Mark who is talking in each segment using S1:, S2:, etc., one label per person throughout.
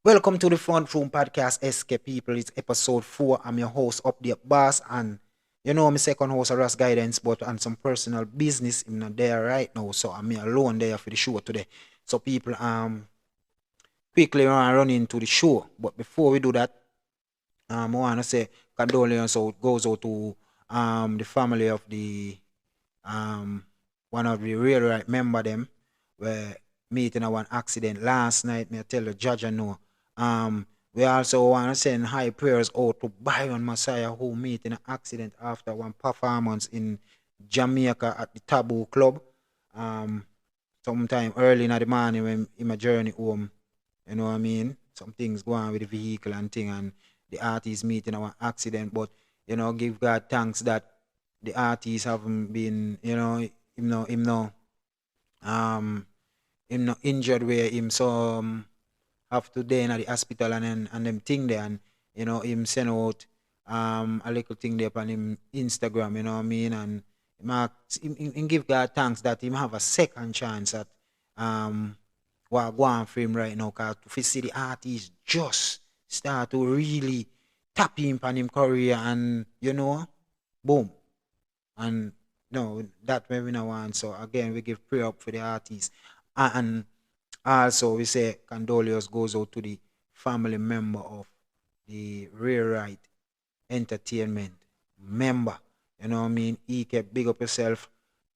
S1: Welcome to the Front Room Podcast, SK people. It's episode 4. I'm your host, Update Boss, and my second host, Ross Guidance, but on some personal business, I'm not there right now, so I'm here alone there for the show today. So people, quickly run into the show, but before we do that, I want to say condolences goes out to the family of the um one of the real right member them were meeting a one accident last night. Me I tell the judge I know. We also want to send high prayers out to Byron Messiah who meet in an accident after one performance in Jamaica at the Taboo Club. Um sometime early in the morning when in my journey home. You know what I mean? Some things go on with the vehicle and thing and the artist meeting our accident, but give God thanks that the artist haven't been, um him no injured where him so have to day in the hospital and them thing there and him send out a little thing there on him Instagram, you know what I mean? And him give God thanks that him have a second chance at um what go on for him right now, cause to see the artist just start to really tap him on him career and boom. And no, that way we no want. So again, we give prayer up for the artist. And also we say condolences goes out to the family member of the Rewrite Entertainment member. You know what I mean? He kept big up yourself,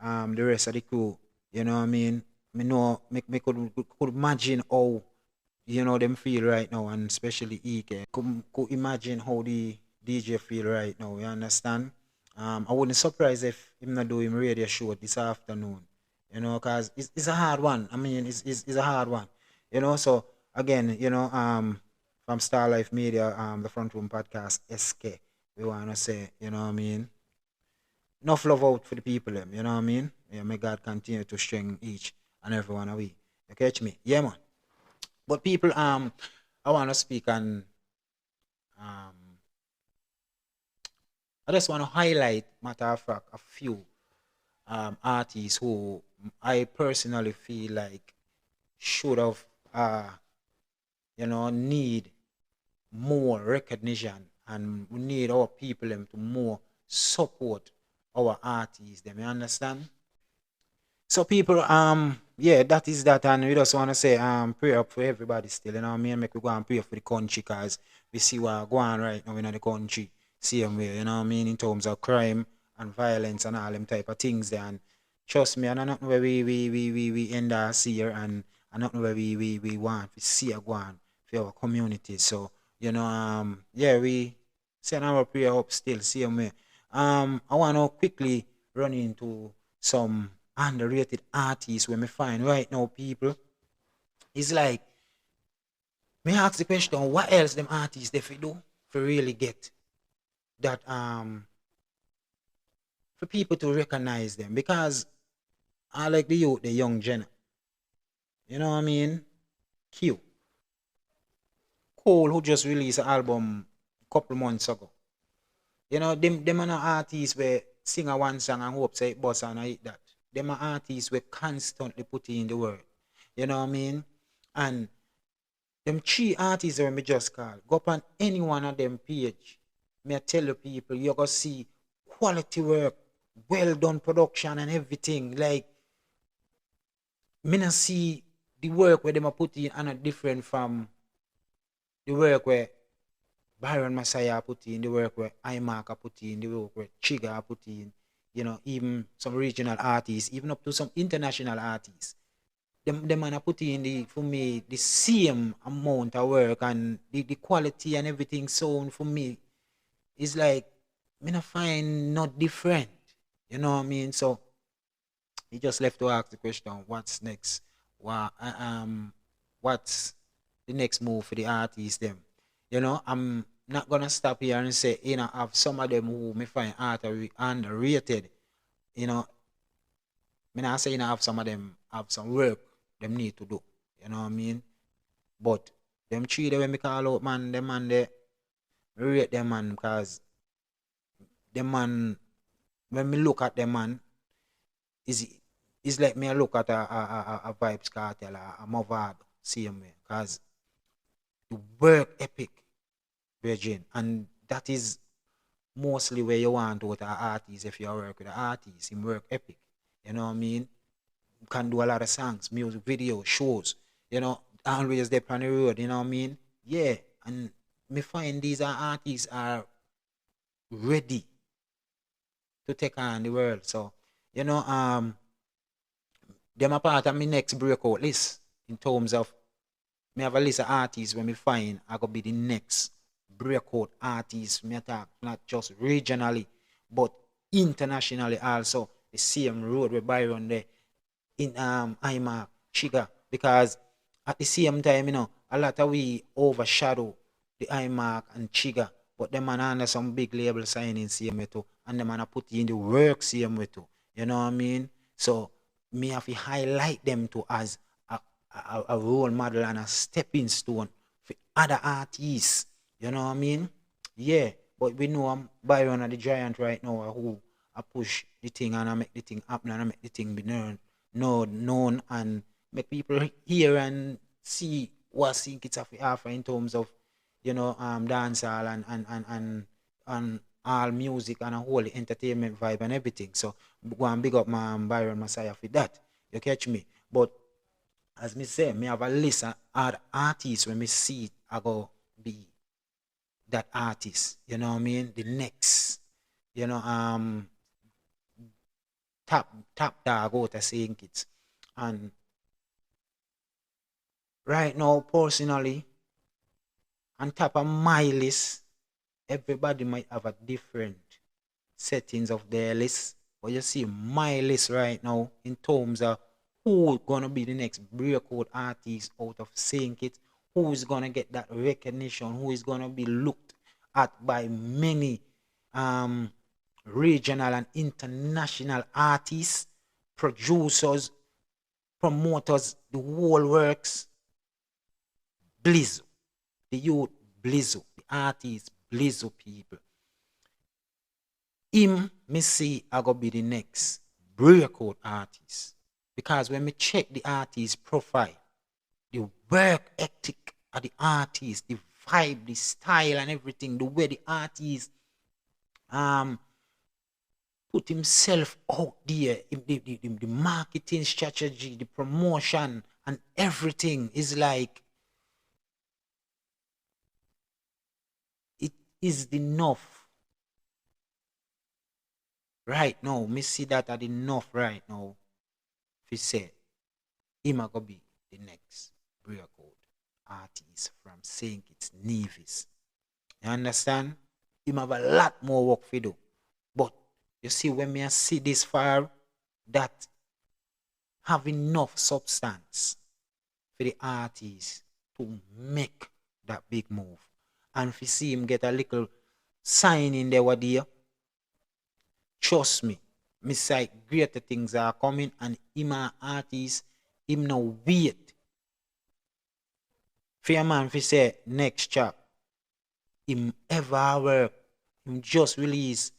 S1: the rest of the crew. You know what I mean? Me know me could imagine how them feel right now, and especially Ike. Could imagine how the DJ feel right now. You understand? I wouldn't surprise if him not do him radio show this afternoon. Cause it's a hard one. I mean, it's a hard one. So again, from Star Life Media, the Front Room Podcast, SK, we wanna say, you know what I mean? Enough love out for the people, them, you know what I mean? Yeah, may God continue to strengthen each and every one of we. You catch me? Yeah, man. But people, I want to speak and um, I just want to highlight, matter of fact, a few artists who I personally feel like should have, need more recognition, and we need our people them to more support our artists. Them, you understand? So people, yeah, that is that, and we just want to say, pray up for everybody still, you know what I mean? Make we go and pray for the country, cause we see what going on right now in the country, same way, you know what I mean, in terms of crime and violence and all them type of things there. And trust me, and I nothing where we end our see here, and nothing where we want to see a go on for our community. So, yeah, we send our prayer up still, same way. I wanna quickly run into some underrated artists when me find right now, people. It's like me ask the question, what else them artists they fi do for really get that for people to recognize them, because I like the youth, the young Jenna. You know what I mean? Q. Cole, who just released an album a couple months ago. Them are not artists where sing a one song and hope say it boss and I hit that. Them are artists where constantly put in the work. You know what I mean? And them three artists that me just call, go up on any one of them page. Me I tell you people, you're gonna see quality work, well done production and everything. Like me not see the work where them are put in and a different from the work where Byron Messiah put in, the work where iMark put in, the work where Chiga put in, even some regional artists, even up to some international artists. Them man put in the for me the same amount of work, and the quality and everything sound for me is like me not find not different. You know what I mean? So he just left to ask the question, what's next? What's the next move for the artists them? I'm not gonna stop here and say, have some of them who me find underrated. You know, me not say have some of them have some work them need to do. You know what I mean? But them three they when me call out man, them man they rate them man, because them man when me look at them man is it's like me I look at a Vibes Cartel, a Movado, same way. Cause the work epic, Virgin. And that is mostly where you want to an artist. If you work with an artist, him work epic. You know what I mean? Can do a lot of songs, music videos, shows, you know, always there on the road, you know what I mean? Yeah. And me find these artists are ready to take on the world. So, you know, them a part of my next breakout list in terms of me have a list of artists when me find I could be the next breakout artist. Me attack not just regionally, but internationally also. The same road where Byron there in IMAC, Chiga, because at the same time, you know, a lot of we overshadow the IMAC and Chiga, but them man under some big label signing same way too, and them man put in the work same way too. You know what I mean? So me have to highlight them to as a role model and a stepping stone for other artists. You know what I mean? Yeah, but we know I'm Byron and the Giant right now who I push the thing and I make the thing happen and I make the thing be known and make people hear and see what St.Kitts have to offer in terms of, you know, dancehall and all music and a whole entertainment vibe and everything. So go and big up my Byron Messiah for that. You catch me? But as me say, me have a list of other artists when me see it, I go be that artist. You know what I mean? The next, you know, top dog out of St.Kitts. And right now, personally, on top of my list, everybody might have a different settings of their list. But you see, my list right now, in terms of who's gonna be the next breakout artist out of St. Kitts, who is gonna get that recognition, who is gonna be looked at by many regional and international artists, producers, promoters, the whole works. Blizzo, the youth Blizzo, the artist Blizzo people. Him, me see, I go be the next breakout artist. Because when me check the artist profile, the work ethic of the artist, the vibe, the style and everything, the way the artist put himself out there, the marketing strategy, the promotion and everything is like it is enough right now. Me see that at enough right now. If you say him a go be the next breakout artist from St. Kitts Nevis. You understand? Him have a lot more work to do. But you see, when me see this far, that have enough substance for the artist to make that big move. And if you see him get a little sign in there, what there, trust me, me say greater things are coming and him an artist, him no wait. For a man, if you say next chap, him ever work, him just release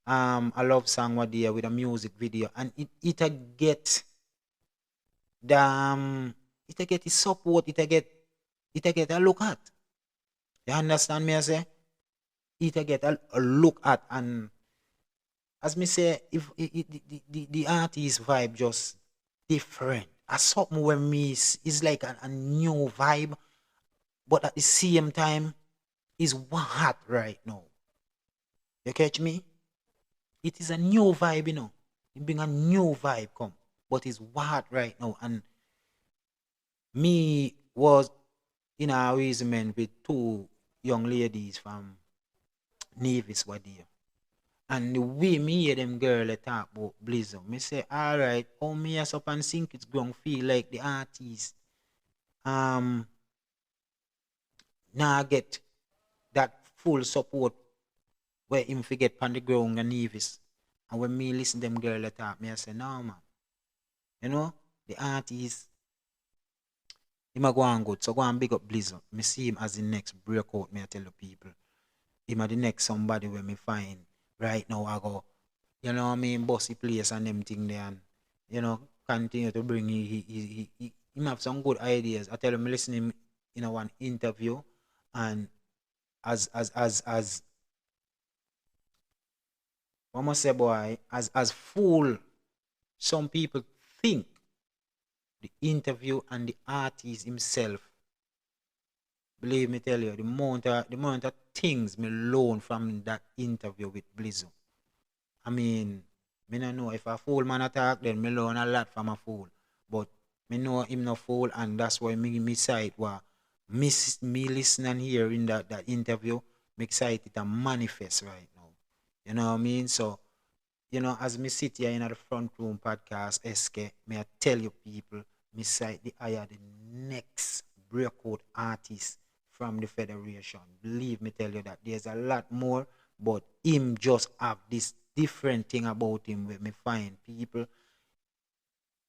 S1: a love song what there with a music video and it get the it get his support, it get a look at. You understand me I say? It get a look at and as me say, if the artist vibe just different. As something when me is like a new vibe, but at the same time is one hot right now. You catch me? It is a new vibe, you know. It bring a new vibe come, but it's hot right now. And me was in a arrangement with two young ladies from Nevis were there. And the way me hear them girl talk about Blizzo, me say, alright, how me as up and think it's going to feel like the artist now get that full support where him forget on the ground and Nevis. And when me listen them girl talk, me I say, no man. You know, the artist, he might go on good. So go and big up Blizzo. Me see him as the next breakout, me I tell the people. Him are the next somebody where me find right now I go, you know what I mean, bossy place and them thing there and you know, continue to bring he have some good ideas. I tell him listen him in a one interview And as what must say boy, as fool some people think the interview and the artist himself, believe me tell you, the amount of things me learn from that interview with Blizzo. I mean, me no know if a fool man attack, then me learn a lot from a fool. But me know him no fool, and that's why me side wa me listen and hear in that interview, me excited and manifest right now. You know what I mean? So, as me sit here in the front room podcast, SK, may I tell you people, me side the hire the next breakout artist from the federation. Believe me tell you that there's a lot more, but him just have this different thing about him where me find people,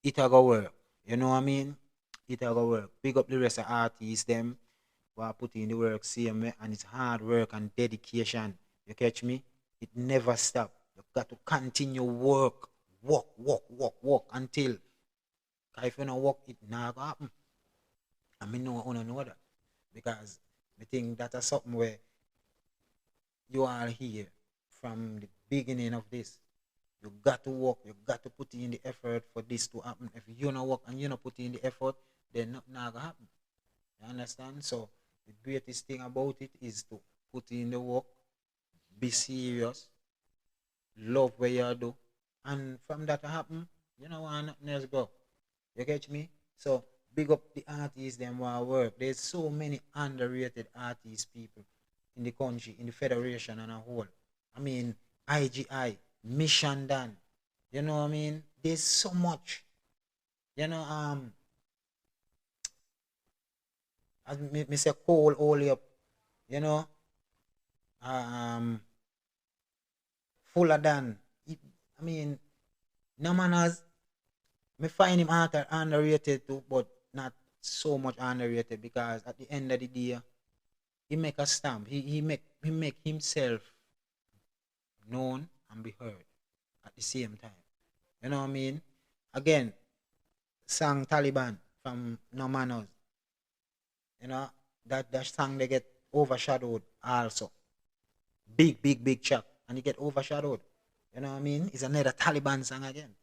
S1: it a go work. You know what I mean? It a go work. Pick up the rest of artists, them who are putting in the work same way, and it's hard work and dedication. You catch me? It never stop. You got to continue work until, 'cause if you don't work, it never happen. I mean, no one know that, because I think that is something where you are here from the beginning of this. You got to work, you got to put in the effort for this to happen. If you don't work and you don't put in the effort, then nothing gonna happen. You understand? So the greatest thing about it is to put in the work, be serious, love what you do, and from that to happen, you know why nothing else go. You catch me? So big up the artists them who work. There's so many underrated artists people in the country, in the federation and a whole. I mean, IGI, Mission Done. You know what I mean? There's so much. You know, as me say Cole all up, you know, um fuller than I mean, no man has me find him underrated too, but not so much underrated, because at the end of the day, he make a stamp. He make himself known and be heard at the same time. You know what I mean? Again, sang Taliban from No Manners. You know, that song they get overshadowed also. Big chap. And he get overshadowed. You know what I mean? It's another Taliban song again.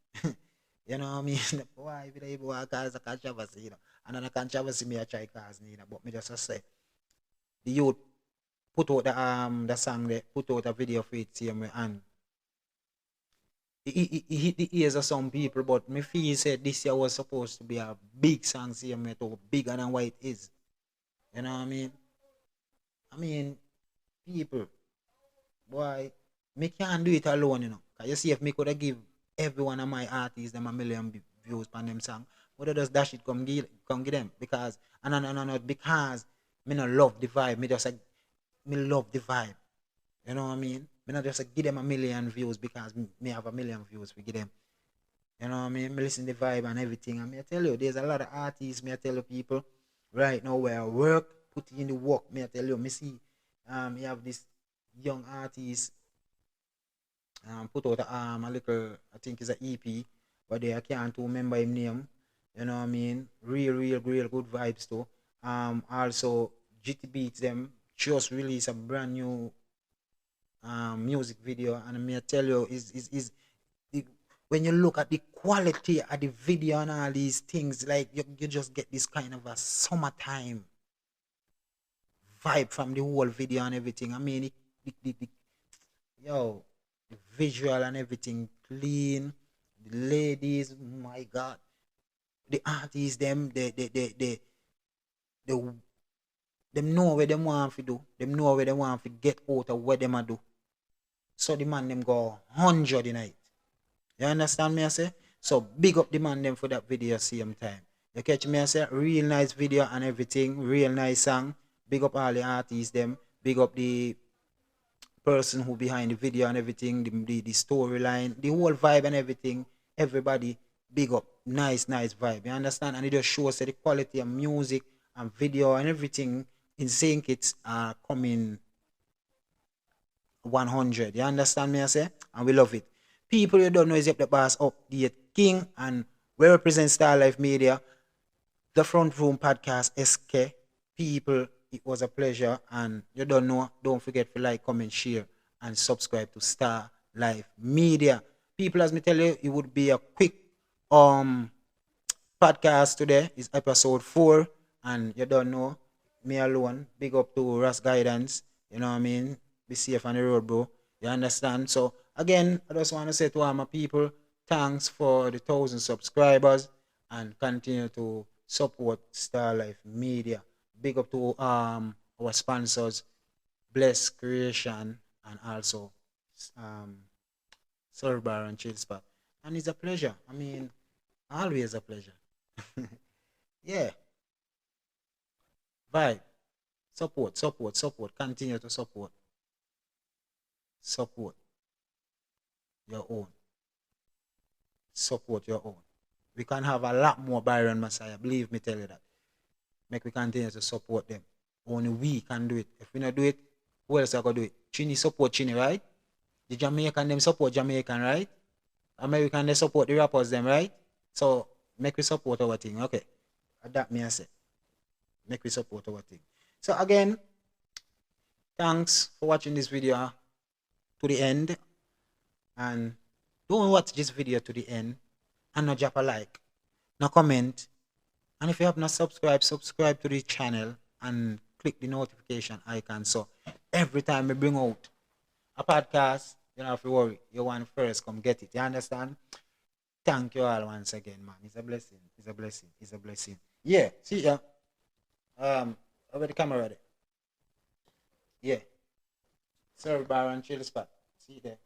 S1: You know what I mean? Why if they cause a controversy, And then a controversy me a try cause, but me just say the youth put out the song they put out a video for it same way, and it hit the ears of some people, but me feel said this year was supposed to be a big song same way too, bigger than what it is. You know what I mean? I mean, people, boy, me can't do it alone, 'Cause you see, if me could have give every one of my artists them a million views on them song, would have just dash it come give them, because and because me not love the vibe, me just like me love the vibe. You know what I mean? Me not just give them a million views because me have a million views we give them. You know what I mean? Me listen to the vibe and everything. And me I tell you, there's a lot of artists, me I tell you people, right now where I work, put in the work, me I tell you, me see you have this young artist put out a little, I think it's an EP, but I can't remember his name. You know what I mean? Real good vibes too. Also GT Beats them just released a brand new music video, and me I tell you, is the, when you look at the quality of the video and all these things, like you just get this kind of a summertime vibe from the whole video and everything. I mean, yo, the visual and everything clean. The ladies, my God, the artists, they them know where them want to do. Them know where they want to get out of what them a do. So the man them go 100 in it. You understand me I say? So big up the man them for that video same time. You catch me I say? Real nice video and everything. Real nice song. Big up all the artists them. Big up the person who behind the video and everything. The storyline. The whole vibe and everything. Everybody big up. Nice vibe. You understand? And it just shows that the quality of music and video and everything in St. Kitts are coming 100. You understand me I say? And we love it. People you don't know is Yep the Boss Update King, and we represent Star Life Media, the Front Room Podcast SK. People, It was a pleasure. And you don't know, don't forget to like, comment, share, and subscribe to Star Life Media. People, as me tell you, it would be a quick um podcast today. Is episode 4. And you don't know, me alone. Big up to Ras Guidance. You know what I mean? Be safe on the road, bro. You understand? So again, I just want to say to all my people, thanks for the 1,000 subscribers and continue to support Star Life Media. Big up to our sponsors, Bless Creation, and also um Soul Bar and Chill Spot. And it's a pleasure. I mean, always a pleasure. Yeah, vibe. Support, support, support. Continue to support. Support your own. Support your own. We can have a lot more Byron Messiah. Believe me, tell you that. Make we continue to support them. Only we can do it. If we not do it, who else are gonna do it? Chini support Chini, right? The Jamaican them support Jamaican, right? American they support the rappers them, right? So make we support our thing. Okay. That me I say. Make we support our thing. So again, thanks for watching this video to the end. And don't watch this video to the end and not drop a like, no comment. And if you have not subscribed, subscribe to the channel and click the notification icon. So every time we bring out a podcast, you don't have to worry. You want first, come get it. You understand? Thank you all once again, man. It's a blessing. It's a blessing. It's a blessing. Yeah. See ya. Over the camera ready. Yeah. Serve bar and chill spot. See you there.